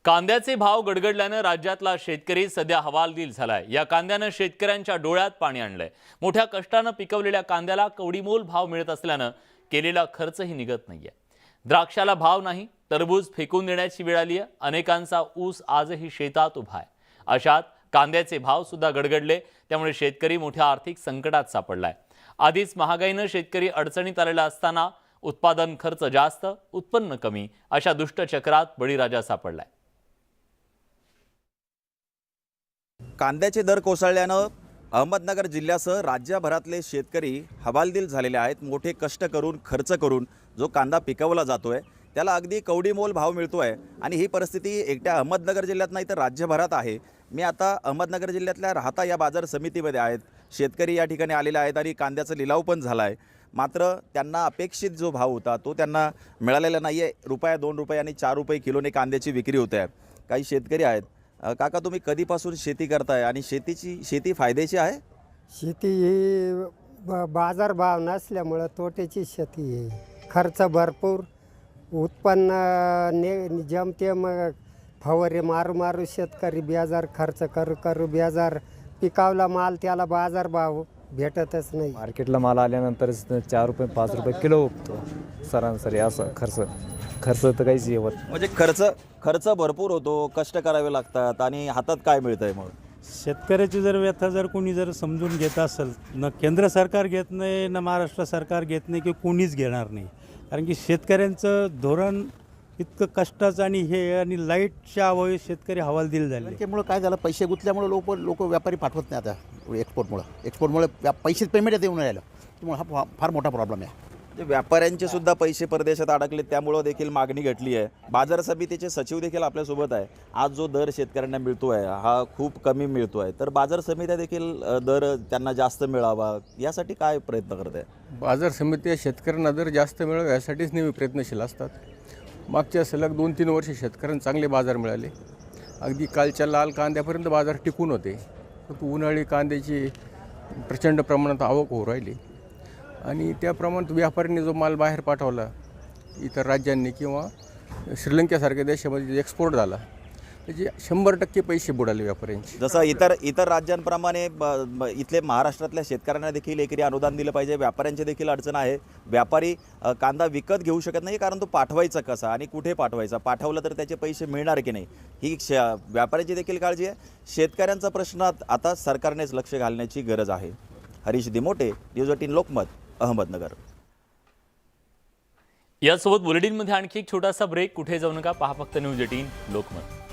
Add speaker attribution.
Speaker 1: कांद्याचे भाव गडगडल्याने राज्यातला शेतकरी सध्या हवालदिल झालाय। या कांद्याने शेतकऱ्यांच्या डोळ्यात पाणी आणलंय। मोठ्या कष्टाने पिकवलेल्या कांद्याला कवडीमोल भाव मिळत असल्याने केलेला खर्चही निघत नाहीये। द्राक्षाला भाव नाही, टरबूज फेकून देण्याची वेळ आली आहे। अनेकांचा ऊस आजही शेतात उभा आहे। अशात कांद्याचे भाव सुद्धा गडगडले, त्यामुळे शेतकरी मोठ्या आर्थिक संकटात सापडलाय। आधीच महागाईने शेतकरी अडचणीत आलेला असताना उत्पादन खर्च जास्त, उत्पन्न कमी अशा दुष्टचक्रात बळीराजा सापडलाय।
Speaker 2: कांद्याचे दर कोसळल्यानं अहमदनगर जिल्ह्यासह राज्यभरातले शेतकरी हवालदिल झालेले आहेत। मोठे कष्ट करून खर्च करून जो कांदा पिकवला जातोय त्याला अगदी कवडीमोल भाव मिळतोय आणि ही परिस्थिती एकट्या अहमदनगर जिल्ह्यात नाही तर राज्यभरात आहे। मी आता अहमदनगर जिल्ह्यातल्या राहता या बाजार समितीमध्ये आहेत। शेतकरी या ठिकाणी आलेले आहेत आणि कांद्याचा लिलाव पण झाला आहे, मात्र त्यांना अपेक्षित जो भाव होता तो त्यांना मिळालेला नाही आहे। रुपया 2 रुपये आणि 4 रुपये किलोने कांद्याची विक्री होते आहे। काही शेतकरी आहेत। काका, तुम्ही कधीपासून शेती करताय आणि शेती फायद्याची आहे?
Speaker 3: शेती ही बाजार भाव नसल्यामुळं तोट्याची शेती आहे। खर्च भरपूर, उत्पन्न जमते, मग फवारे मारू शेतकरी बेजार खर्च करू बेजार पिकावला माल त्याला बाजार भाव भेटतच नाही।
Speaker 4: मार्केटला माल आल्यानंतर 4 रुपये 5 रुपये किलो उठतो सरासरी। असं खर्च तर काहीच येत
Speaker 2: म्हणजे खर्च भरपूर होतो, कष्ट करावे लागतात आणि हातात काय मिळतंय? मग
Speaker 5: शेतकऱ्याची जर व्यथा जर कोणी जर समजून घेत असेल, न केंद्र सरकार घेत नाही, न महाराष्ट्र सरकार घेत नाही, की कोणीच घेणार नाही। कारण की शेतकऱ्यांचं धोरण इतकं कष्टाचं आणि लाईटच्या अभावी शेतकरी हवालदिल झाले।
Speaker 6: त्यामुळे काय झालं, पैसे गुंतल्यामुळे लोक व्यापारी पाठवत नाही आता एक्सपोर्टमुळे पैसे पेमेंट येऊन राहिलं, त्यामुळे हा फार मोठा प्रॉब्लेम आहे।
Speaker 2: व्यापाऱ्यांचे सुद्धा पैसे परदेशात अडकले, त्यामुळे देखील मागणी घटली आहे। बाजार समितीचे सचिव देखील आपल्यासोबत आहे। आज जो दर शेतकऱ्यांना मिळतोय हा खूप कमी मिळतोय, तर बाजार समित्या देखील दर त्यांना जास्त मिळावा यासाठी काय प्रयत्न करत आहे?
Speaker 7: बाजार समित्या शेतकऱ्यांना दर जास्त मिळावे यासाठीच नेहमी प्रयत्नशील असतात। मागच्या सलग 2-3 वर्षे शेतकऱ्यांना चांगले बाजार मिळाले। अगदी कालच्या लाल कांद्यापर्यंत बाजार टिकून होते, परंतु उन्हाळी कांद्याची प्रचंड प्रमाणात आवक होऊ राहिली आणि त्या प्रमाणात व्यापाऱ्यांनी जो माल बाहेर पाठवला इतर राज्यांनी किंवा श्रीलंकेसारख्या देशामध्ये एक्सपोर्ट झाला, त्याचे 100% पैसे बुडाले व्यापाऱ्यांचे।
Speaker 2: जसं इतर राज्यांप्रमाणे इथले महाराष्ट्रातल्या शेतकऱ्यांना देखील एकरी अनुदान दिलं पाहिजे। व्यापाऱ्यांची देखील अडचण आहे। व्यापारी कांदा विकत घेऊ शकत नाही, कारण तो पाठवायचा कसा आणि कुठे पाठवायचा, पाठवलं तर त्याचे पैसे मिळणार की नाही ही व्यापाऱ्याची देखील काळजी आहे। शेतकऱ्यांचा प्रश्न आता सरकारनेच लक्ष घालण्याची गरज आहे। हरीश दिमोटे, न्यूज 18 लोकमत, अहमदनगर।
Speaker 1: यासोबत बुलेटिनमध्ये आणखी एक छोटासा ब्रेक। कुठे जाऊ नका, पहा फक्त न्यूज 18 लोकमत।